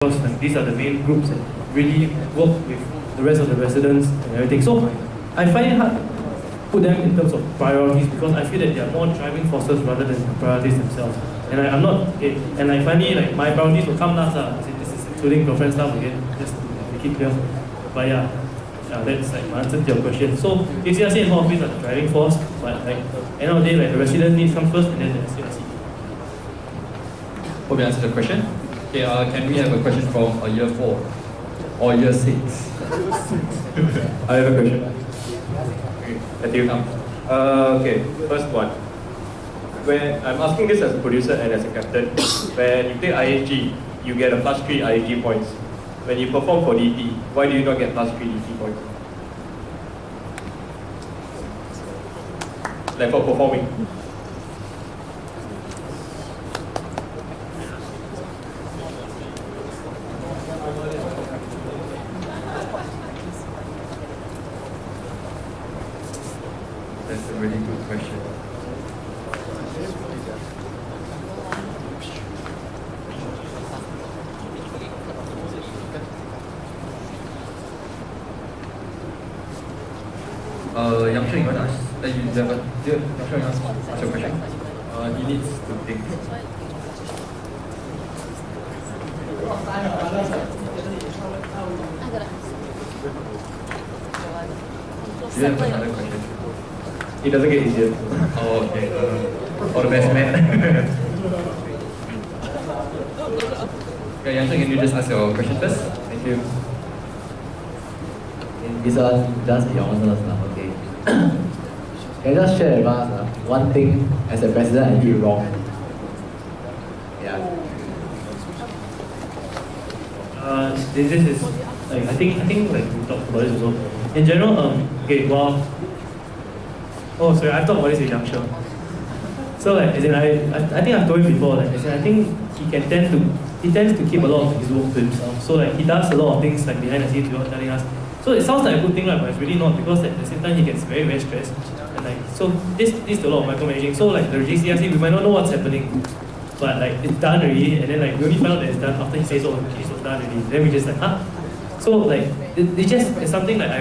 because like, these are the main groups that really work with the rest of the residents and everything. So I find it hard to put them in terms of priorities because I feel that they are more driving forces rather than the priorities themselves. And I'm not, and I find it like my priorities will come last. This is including girlfriend stuff again, just to make it clear. But yeah, that's like my answer to your question. So KCRC and home office are the driving force, but like end of the day, like the resident needs come first and then the SCRC. Hope you answered the question. Okay, can we have a question from year 4 or year 6? I have a question. Okay, let you come. Okay, first one. When I'm asking this as a producer and as a captain, when you play IHG, you get a +3 IHG points. When you perform for DT, why do you not get +3 DT points? Like for performing. That's a really good question. Yang Shen, you want to ask? Yang Shen, you want to ask your question? He needs to think. Do you have another question? It doesn't get easier. Oh, okay. All the best, man. Okay, Yang Shen, can you just ask your question first? Thank you. This one just be honest now, okay? Can you just share with us one thing as a president I did wrong? Yeah. This is like I think like we talked about this also. In general, okay, well, oh sorry, I've talked about this with Yang Shen. So like, as in I think I've told him before, like as in, I think he tends to keep a lot of his work to himself. So like he does a lot of things like behind the scenes without telling us. So it sounds like a good thing, right? But it's really not, because at the same time he gets very, very stressed. And like, so this is a lot of micromanaging. So like the GCRC, we might not know what's happening, but like it's done already, and then like we only find out that it's done after he says, oh, this was done already. Then we just like, huh? So like it's something that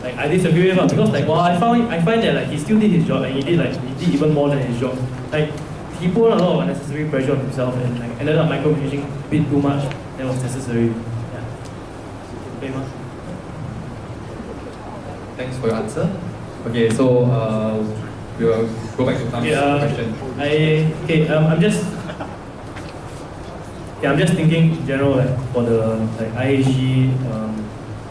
I disagree with, because like I find that like he still did his job, and he did even more than his job. Like he put on a lot of unnecessary pressure on himself, and like ended up micromanaging a bit too much than was necessary. Yeah. Very much. Thanks for your answer. Okay, so we'll go back to Tam's question. I'm just thinking in general, like for the like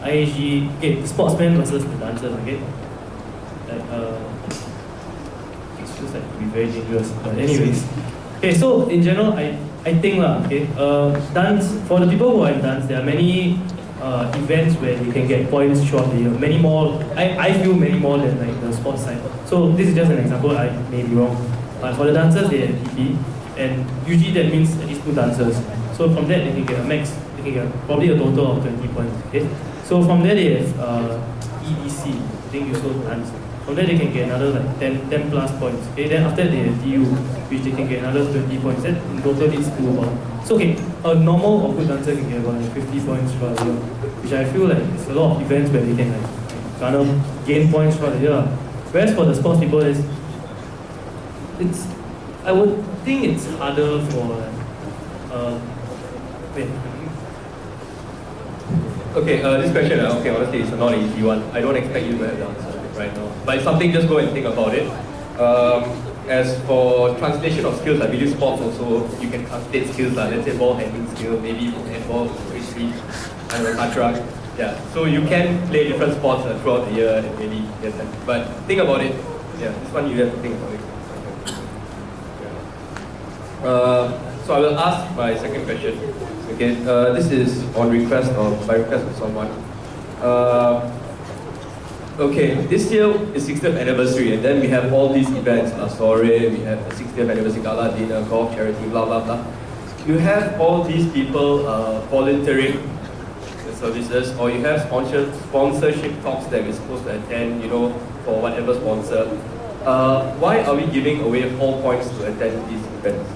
IHG, okay, sportsmen versus the dancers, okay. Like it feels like to be very dangerous. But anyways, okay. So in general, I think okay. Dance, for the people who are in dance, there are many events where you can get points throughout the year. Many more, I feel many more than like the sports side. So this is just an example, I may be wrong. But for the dancers, they have DP, and usually that means at least 2 dancers. So from that, they can get a max, they can get probably a total of 20 points. Okay? So from there, they have EDC, I think you still dance. From there, they can get another like 10 plus points. Okay? Then after that, they have DU, which they can get another 20 points. That in total leads to about, so okay, a normal or good dancer can get about 50 points throughout the year, which I feel like it's a lot of events where they can like gain points throughout the year. Whereas for the sports people, I would think it's harder for Okay, this question, okay, honestly, it's not an easy one. I don't expect you to have the answer right now. But it's something, just go and think about it. As for translation of skills, I believe sports also, you can translate skills, let's say ball handling skill, maybe handball, frisbee, and etc. Yeah, so you can play different sports throughout the year and maybe get them. But think about it. Yeah, this one you have to think about it. So I will ask my second question. Okay, this is on request of someone. Okay, this year is 60th anniversary, and then we have all these events, Sorry, we have the 60th anniversary gala dinner, golf charity, blah blah blah. You have all these people volunteering the services, or you have sponsorship talks that we're supposed to attend, for whatever sponsor. Why are we giving away 4 points to attend these events?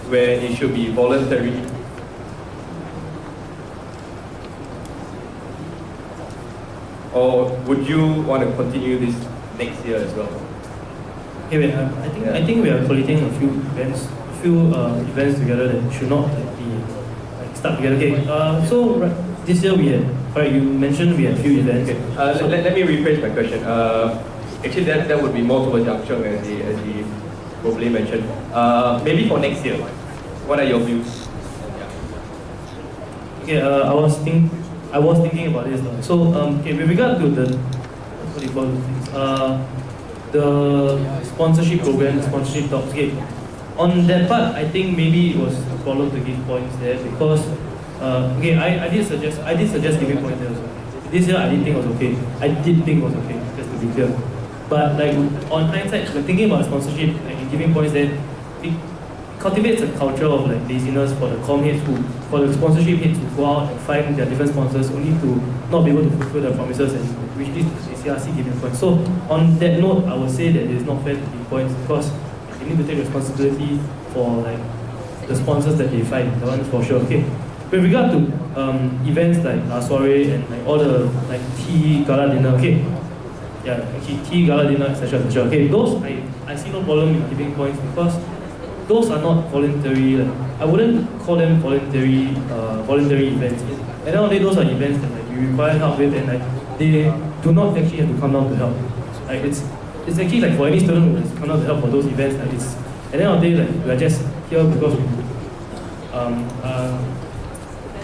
where it should be voluntary? Or would you want to continue this next year as well? Okay, wait, I think we are collating a few events, events together that should not be stuck together. Okay, so this year we had, right? You mentioned we had a few events. Okay. Let me rephrase my question. Actually, that would be more towards Yang Cheng as he probably mentioned. Maybe for next year, what are your views? Okay, I was thinking about this. So, okay, with regard to the what do you call things? The sponsorship program, the sponsorship talks. Okay, on that part, I think maybe it was a problem to give points there because, okay, I did suggest giving points there also. This year I didn't think it was okay. I did think it was okay, just to be clear. But like on hindsight, when thinking about sponsorship and giving points, then it cultivates a culture of like laziness for the com heads for the sponsorship heads to go out and find their different sponsors only to not be able to fulfill their promises and which leads to ACRC giving points. So on that note, I would say that it is not fair to give points because they need to take responsibility for like the sponsors that they find. That one is for sure. Okay. With regard to events like La Soiree and like all the like tea gala dinner, okay. Yeah, actually tea gala dinner, etc. etc. Okay, those I see no problem in giving points because those are not voluntary. Like, I wouldn't call them voluntary events. At the end of the day, those are events that like you require help with, and like they do not actually have to come down to help. Like it's actually like for any student who has come down to help for those events, like it's at the end of the day, like we are just here because we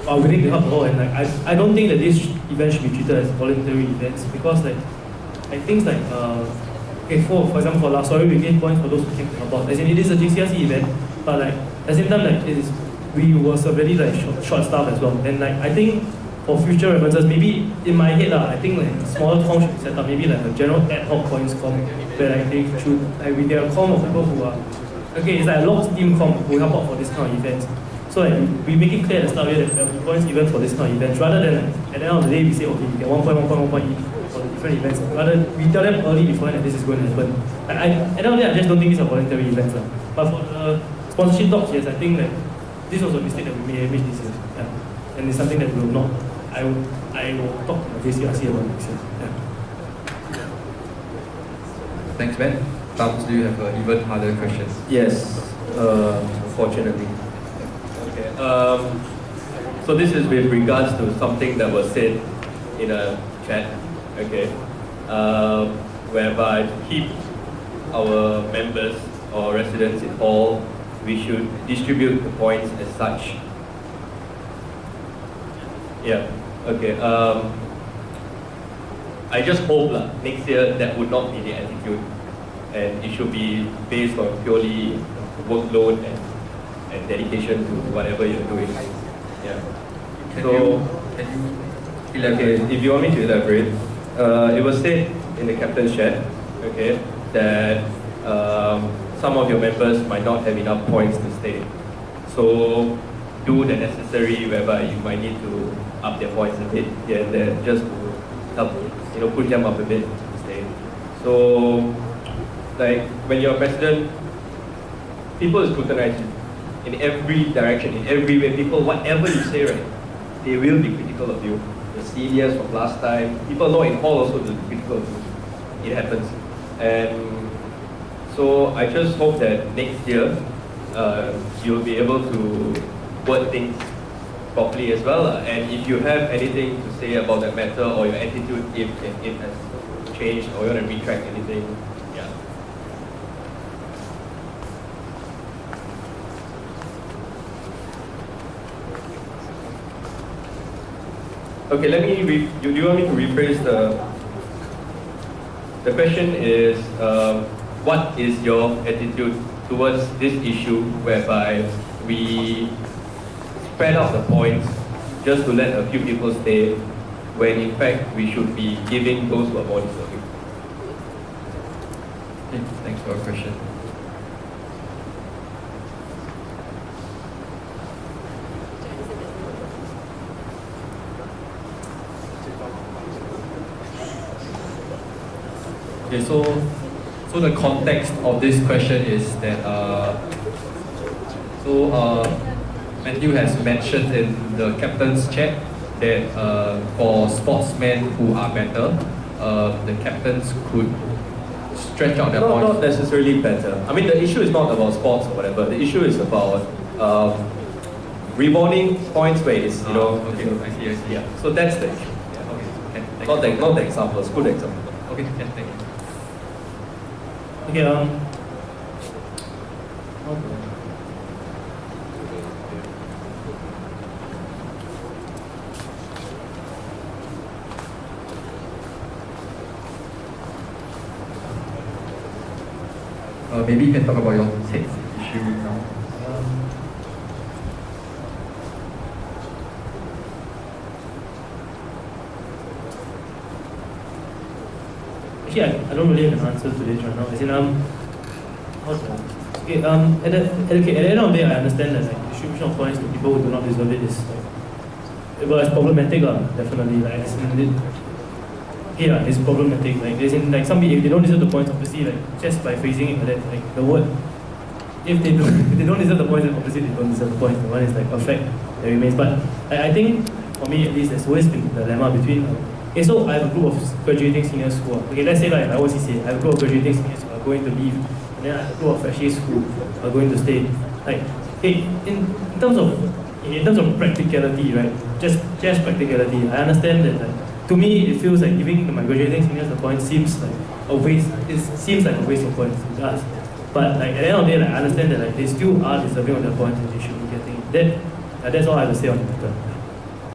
are willing to help all, and like I don't think that this event should be treated as voluntary events because like things like okay, for example, for La Soiree, we gave points for those who came to help out. As in, it is a GCSE event, but like at the same time, like we were severely like short staffed as well. And like I think for future references, maybe in my head, I think like smaller com should be set up, maybe like a general ad hoc points com, where like they should like we get a com of people who are okay, it's like a locked team com who help out for this kind of events. So like we make it clear at the start that there will be points given for this kind of events, rather than like, at the end of the day we say okay, you get 1 point, 1 point, 1 point each for the different events. Rather we tell them early beforehand that this is going to happen. Like, at the end of the day, I just don't think these are voluntary events. But for the sponsorship talks, yes, I think that this was a mistake that we made this year. Yeah. And it's something that we will not. I will talk to the JCRC about next year. Yeah. Thanks, Ben. Tams, do you have an even harder question? Yes, unfortunately. Okay. So this is with regards to something that was said in a chat. Okay. Whereby to keep our members or residents in hall, we should distribute the points as such. Yeah. Okay. I just hope next year that would not be the attitude, and it should be based on purely workload and dedication to whatever you're doing. Yeah. Can you elaborate? Okay, if you want me to elaborate, it was said in the captain's chat, okay, that some of your members might not have enough points to stay. So do the necessary whereby you might need to up their points a bit here and there just to help, push them up a bit to stay. So like when you're a president, people scrutinize you in every direction, in every way. People, whatever you say, right, they will be critical of you. The seniors from last time, people know in hall also will be critical of you. It happens. And so I just hope that next year you'll be able to word things properly as well. And if you have anything to say about that matter or your attitude, if it has changed or you want to retract anything, yeah. Okay, let me, do you want me to rephrase the question is, what is your attitude towards this issue whereby we spread out the points just to let a few people stay when in fact we should be giving those who are more deserving? Okay, thanks for your question. Okay, so the context of this question is that So Matthew has mentioned in the captain's chat that for sportsmen who are better, the captains could stretch out their points. Not necessarily better. I mean, the issue is not about sports or whatever. The issue is about rewarding points where it's, you know. Okay, I see. Yeah. So that's the issue. Yeah, okay. Thank Not you. the examples. Good example. Okay, thank you. Okay. Maybe you can talk about your sex issue now. Actually, I don't really have an answer to this right now. As in, how to, okay, at the end of the day, I understand that like distribution of points to people who do not deserve it is like, well, it's problematic, definitely. Like, as in, yeah, it's problematic. Like, there's in like some people, if they don't deserve the points, obviously, like just by phrasing it like that, like the word, if they don't deserve the points, then obviously they don't deserve the points. The one is like a fact that remains. But I think for me at least, there's always been the dilemma between. Okay, so I have a group of graduating seniors who are, okay, let's say like I always say, I have a group of graduating seniors who are going to leave, and then I have a group of freshies who are going to stay. Like, okay, in terms of practicality, right? Just practicality. I understand that like, to me, it feels like giving my graduating seniors the points seems like a waste. It seems like a waste of points. It does. But like at the end of the day, like, I understand that like they still are deserving of their points and they should be getting it. That's all I have to say on the matter.